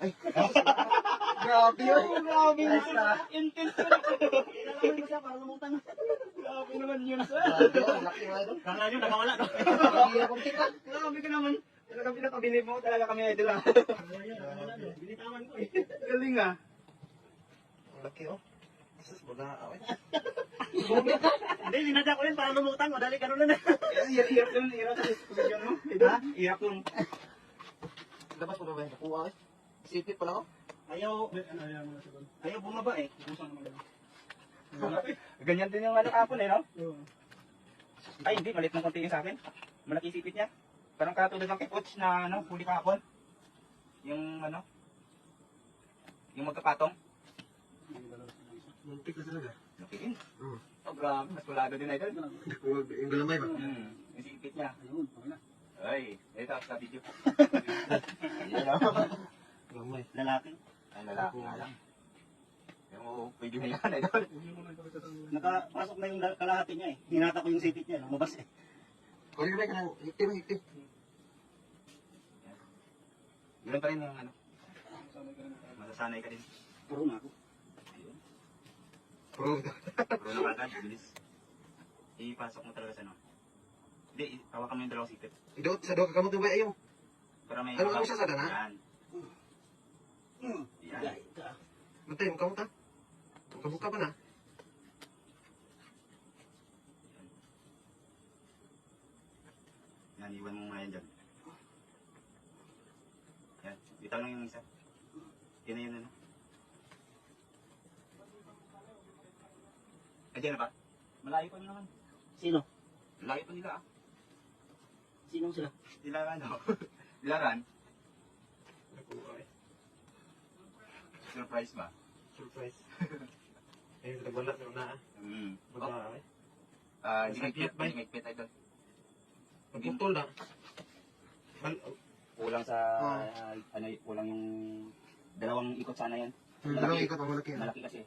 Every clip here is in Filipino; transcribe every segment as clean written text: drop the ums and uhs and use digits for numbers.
Ay. Grabe yun. Grabe Ayos na. intense yun. Kailangan mo siya para lumutang. Grabe naman yun, sir. Grabe yun. Laki nga ito. Kala nyo, nakawala, no? Hindi ako tika. Grabe ka naman. Talaga pinakabilib mo. Talaga kami idol, ah. Binitawan ko, eh. Galing, ah. Ang laki oh. Sus, baga away. Hindi, sinadya ko yun para lumutang. Madali ka nun, Hirap yun, hirap sa position mo. Ha? Hirap yun. Labas mo na ba yun? Nakuha eh. Sipit pala ako. Ayaw bumaba, eh. Ganyan din yung ano kapon, eh, no? Ay, hindi. Malit ng konti yung sa akin. Malaki sipit niya. Parang katulad ng kay Coach na, ano, huli kahapon. Yung, ano, yung magkapatong. Muntik na talaga. Laki din. Oh, grabe. Mas kulado din, idol. Yung galamay ba? Yung sipit niya. Ay, ito sa video. Galamay. Lalaki. Ay, lalaki nga lang. Yung pwede na yan, idol. Nakapasok na yung kalahati niya, eh. Hinata ko yung sipit niya, lumabas, eh. Kunin ka ng hikti. Ganun pa rin yung ano. Masasanay ka din. Puro na ako. Ayun. Puro. Puro na agad, bilis. Ipasok mo talaga sa ano. Hindi, hawakan mo yung dalawang sipit. Idot, sa doka kamot mo ba ayaw? Para may... Ano siya sa dana? Yan. Yan. Mantay mo kamot ha? Kabuka pa na. Yan, iwan mo nga yan dyan. Yan, bitaw lang yung isa. Yan na yun, ano. Nandiyan na ba? Malayo pa naman. Sino? Malayo pa nila, ah. Sino sila? Dilaran, no? Dilaran? Surprise ba? Surprise. Ayun, nagbalat na una ah. Baga ay. Hindi nagpit, idol. Magputol na. Kulang sa, ano, kulang yung dalawang ikot sana yan. Dalawang ikot ang malaki. Malaki kasi.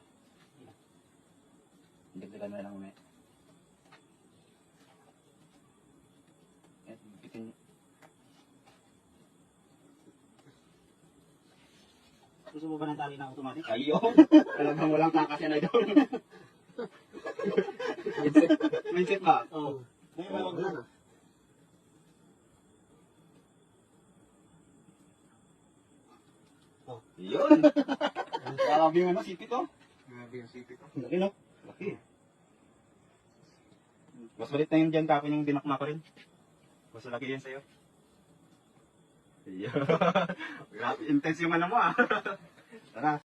Dagdagan na lang umay. Yan, bitin. Gusto mo ba ng tali na automatic? Ayun! Talagang walang takas yan, idol. Mindset ba? Oo. Wala na. Yun! Grabe yung ano, sipit oh. Grabe yung sipit oh. Laki no? Laki. Mas balit na yun dyan kapon yung dinakma ko rin. Mas laki yan sa'yo. Grabe, intense yung ano mo ah. Tara.